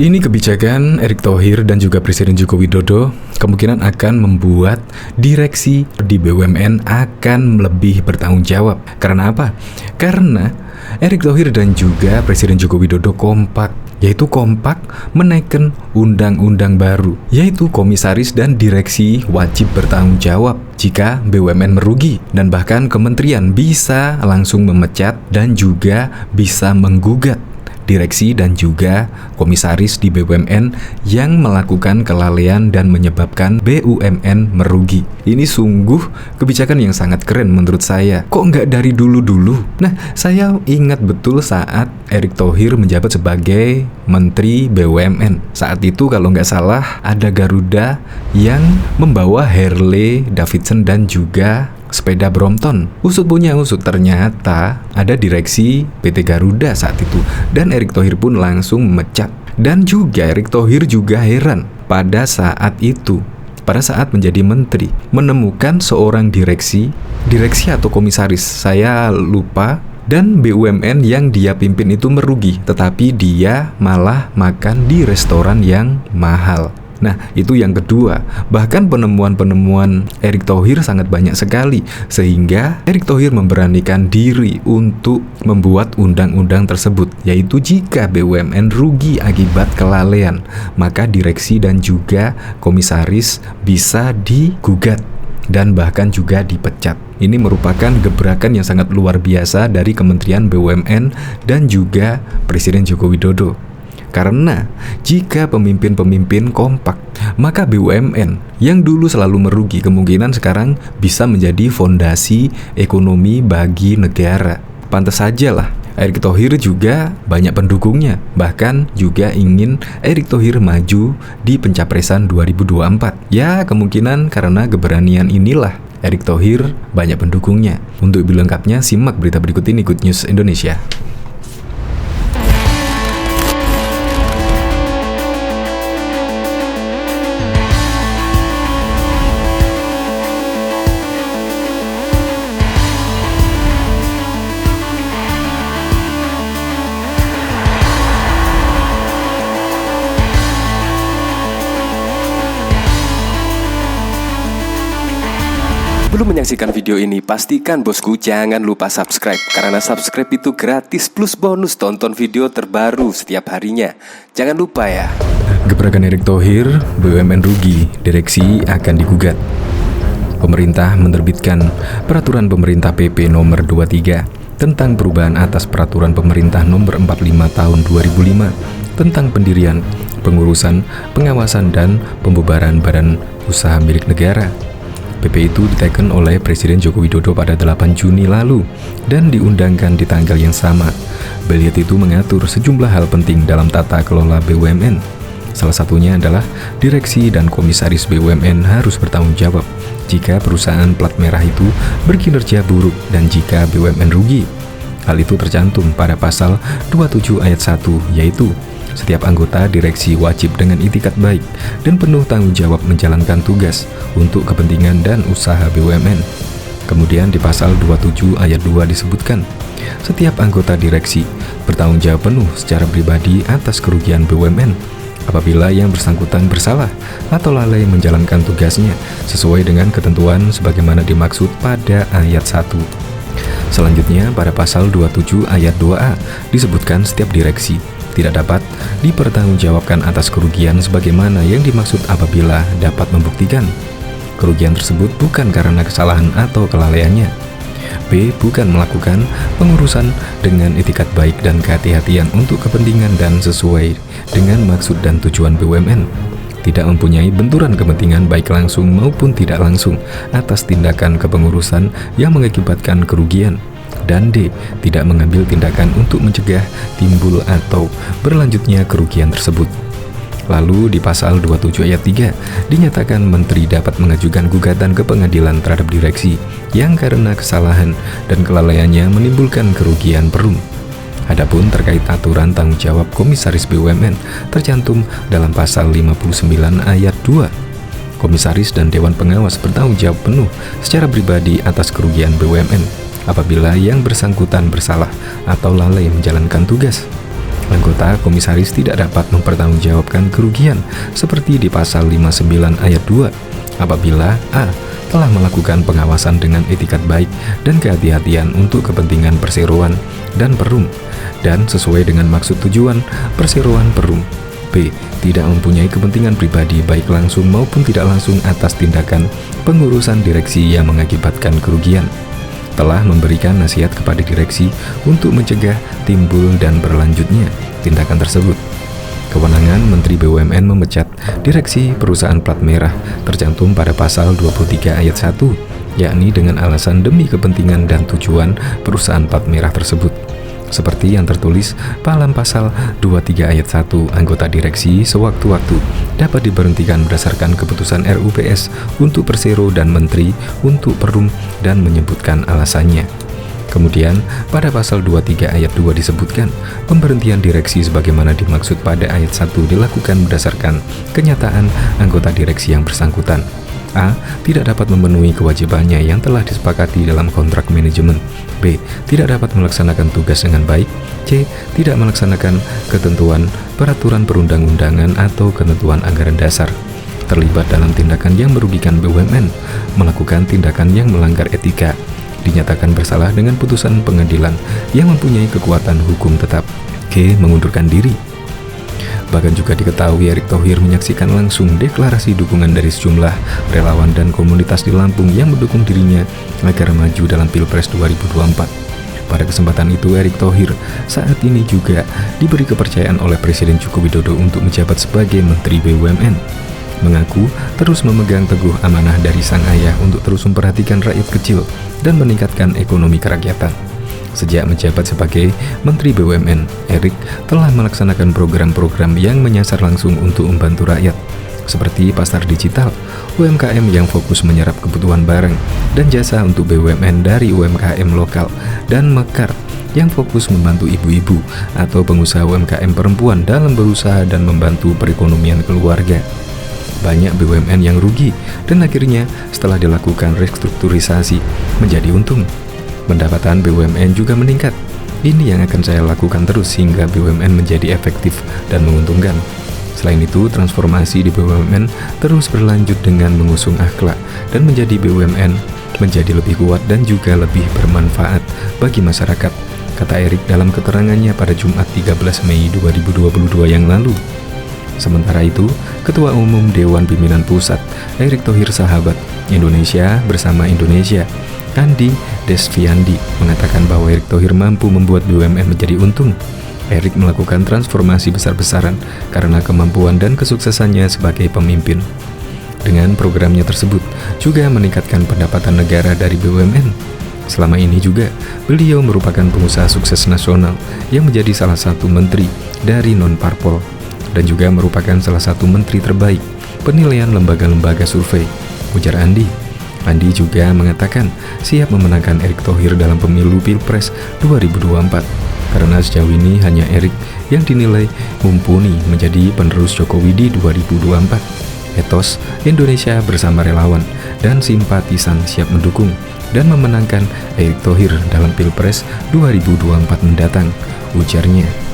Ini kebijakan Erick Thohir dan juga Presiden Joko Widodo kemungkinan akan membuat direksi di BUMN akan lebih bertanggung jawab. Karena apa? Karena Erick Thohir dan juga Presiden Joko Widodo kompak, yaitu kompak menaikkan undang-undang baru, yaitu komisaris dan direksi wajib bertanggung jawab jika BUMN merugi, dan bahkan kementerian bisa langsung memecat dan juga bisa menggugat direksi dan juga komisaris di BUMN yang melakukan kelalaian dan menyebabkan BUMN merugi. Ini sungguh kebijakan yang sangat keren menurut saya. Kok nggak dari dulu-dulu? Nah, saya ingat betul saat Erick Thohir menjabat sebagai Menteri BUMN. Saat itu kalau nggak salah ada Garuda yang membawa Harley Davidson dan juga sepeda Brompton. Usut punya usut, ternyata ada direksi PT Garuda saat itu, dan Erick Thohir pun langsung memecat. Dan juga Erick Thohir juga heran pada saat itu, pada saat menjadi menteri, menemukan seorang direksi atau komisaris, saya lupa, dan BUMN yang dia pimpin itu merugi, tetapi dia malah makan di restoran yang mahal. Nah, itu yang kedua. Bahkan penemuan-penemuan Erick Thohir sangat banyak sekali, sehingga Erick Thohir memberanikan diri untuk membuat undang-undang tersebut, yaitu jika BUMN rugi akibat kelalaian, maka direksi dan juga komisaris bisa digugat dan bahkan juga dipecat. Ini merupakan gebrakan yang sangat luar biasa dari Kementerian BUMN dan juga Presiden Joko Widodo. Karena jika pemimpin-pemimpin kompak, maka BUMN yang dulu selalu merugi kemungkinan sekarang bisa menjadi fondasi ekonomi bagi negara. Pantas saja lah, Erick Thohir juga banyak pendukungnya. Bahkan juga ingin Erick Thohir maju di pencapresan 2024. Ya, kemungkinan karena keberanian inilah Erick Thohir banyak pendukungnya. Untuk lebih lengkapnya, simak berita berikut ini, Good News Indonesia. Sebelum menyaksikan video ini, pastikan bosku jangan lupa subscribe, karena subscribe itu gratis plus bonus tonton video terbaru setiap harinya. Jangan lupa ya. Gebrakan Erick Thohir, BUMN rugi, direksi akan digugat. Pemerintah menerbitkan Peraturan Pemerintah PP Nomor 23 tentang perubahan atas Peraturan Pemerintah Nomor 45 Tahun 2005 tentang pendirian, pengurusan, pengawasan, dan pembubaran badan usaha milik negara. PP itu diteken oleh Presiden Joko Widodo pada 8 Juni lalu dan diundangkan di tanggal yang sama. Beliat itu mengatur sejumlah hal penting dalam tata kelola BUMN. Salah satunya adalah direksi dan komisaris BUMN harus bertanggung jawab jika perusahaan plat merah itu berkinerja buruk dan jika BUMN rugi. Hal itu tercantum pada pasal 27 ayat 1, yaitu setiap anggota direksi wajib dengan itikat baik dan penuh tanggung jawab menjalankan tugas untuk kepentingan dan usaha BUMN. Kemudian di pasal 27 ayat 2 disebutkan, setiap anggota direksi bertanggung jawab penuh secara pribadi atas kerugian BUMN apabila yang bersangkutan bersalah atau lalai menjalankan tugasnya sesuai dengan ketentuan sebagaimana dimaksud pada ayat 1. Selanjutnya pada pasal 27 ayat 2A disebutkan setiap direksi tidak dapat dipertanggungjawabkan atas kerugian sebagaimana yang dimaksud apabila dapat membuktikan kerugian tersebut bukan karena kesalahan atau kelalaiannya. B. Bukan melakukan pengurusan dengan itikat baik dan kehati-hatian untuk kepentingan dan sesuai dengan maksud dan tujuan BUMN. Tidak mempunyai benturan kepentingan baik langsung maupun tidak langsung atas tindakan kepengurusan yang mengakibatkan kerugian. Dan D. Tidak mengambil tindakan untuk mencegah timbul atau berlanjutnya kerugian tersebut. Lalu di pasal 27 ayat 3 dinyatakan menteri dapat mengajukan gugatan ke pengadilan terhadap direksi yang karena kesalahan dan kelalaiannya menimbulkan kerugian perum. Adapun terkait aturan tanggung jawab komisaris BUMN tercantum dalam pasal 59 ayat 2. Komisaris dan Dewan Pengawas bertanggung jawab penuh secara pribadi atas kerugian BUMN apabila yang bersangkutan bersalah atau lalai menjalankan tugas. Anggota komisaris tidak dapat mempertanggungjawabkan kerugian seperti di pasal 59 ayat 2 apabila A. telah melakukan pengawasan dengan etikat baik dan kehati-hatian untuk kepentingan perseroan dan perum dan sesuai dengan maksud tujuan perseroan perum. B. Tidak mempunyai kepentingan pribadi baik langsung maupun tidak langsung atas tindakan pengurusan direksi yang mengakibatkan kerugian. Telah memberikan nasihat kepada direksi untuk mencegah timbul dan berlanjutnya tindakan tersebut. Kewenangan Menteri BUMN memecat direksi perusahaan plat merah tercantum pada pasal 23 ayat 1, yakni dengan alasan demi kepentingan dan tujuan perusahaan plat merah tersebut. Seperti yang tertulis dalam pasal 23 ayat 1, anggota direksi sewaktu-waktu dapat diberhentikan berdasarkan keputusan RUPS untuk Persero dan Menteri untuk Perum dan menyebutkan alasannya. Kemudian, pada pasal 23 ayat 2 disebutkan, pemberhentian direksi sebagaimana dimaksud pada ayat 1 dilakukan berdasarkan kenyataan anggota direksi yang bersangkutan. A. Tidak dapat memenuhi kewajibannya yang telah disepakati dalam kontrak manajemen. B. Tidak dapat melaksanakan tugas dengan baik. C. Tidak melaksanakan ketentuan peraturan perundang-undangan atau ketentuan anggaran dasar. Terlibat dalam tindakan yang merugikan BUMN, melakukan tindakan yang melanggar etika, dinyatakan bersalah dengan putusan pengadilan yang mempunyai kekuatan hukum tetap. G. Mengundurkan diri. Bahkan juga diketahui Erick Thohir menyaksikan langsung deklarasi dukungan dari sejumlah relawan dan komunitas di Lampung yang mendukung dirinya agar maju dalam Pilpres 2024. Pada kesempatan itu, Erick Thohir saat ini juga diberi kepercayaan oleh Presiden Joko Widodo untuk menjabat sebagai Menteri BUMN. Mengaku terus memegang teguh amanah dari sang ayah untuk terus memperhatikan rakyat kecil dan meningkatkan ekonomi kerakyatan. Sejak menjabat sebagai Menteri BUMN, Erick telah melaksanakan program-program yang menyasar langsung untuk membantu rakyat, seperti pasar digital, UMKM yang fokus menyerap kebutuhan barang dan jasa untuk BUMN dari UMKM lokal, dan Mekar yang fokus membantu ibu-ibu atau pengusaha UMKM perempuan dalam berusaha dan membantu perekonomian keluarga. Banyak BUMN yang rugi dan akhirnya setelah dilakukan restrukturisasi menjadi untung. Pendapatan BUMN juga meningkat. Ini yang akan saya lakukan terus hingga BUMN menjadi efektif dan menguntungkan. Selain itu, transformasi di BUMN terus berlanjut dengan mengusung akhlak dan menjadi BUMN menjadi lebih kuat dan juga lebih bermanfaat bagi masyarakat, kata Erick dalam keterangannya pada Jumat 13 Mei 2022 yang lalu. Sementara itu, Ketua Umum Dewan Pimpinan Pusat, Erick Thohir Sahabat Indonesia Bersama Indonesia, Andi Desviandi, mengatakan bahwa Erick Thohir mampu membuat BUMN menjadi untung. Erick melakukan transformasi besar-besaran karena kemampuan dan kesuksesannya sebagai pemimpin. Dengan programnya tersebut, juga meningkatkan pendapatan negara dari BUMN. Selama ini juga, beliau merupakan pengusaha sukses nasional yang menjadi salah satu menteri dari non-parpol dan juga merupakan salah satu menteri terbaik penilaian lembaga-lembaga survei, ujar Andi. Andi juga mengatakan siap memenangkan Erick Thohir dalam pemilu Pilpres 2024 karena sejauh ini hanya Erick yang dinilai mumpuni menjadi penerus Jokowi di 2024. Etos Indonesia Bersama relawan dan simpatisan siap mendukung dan memenangkan Erick Thohir dalam Pilpres 2024 mendatang, ujarnya.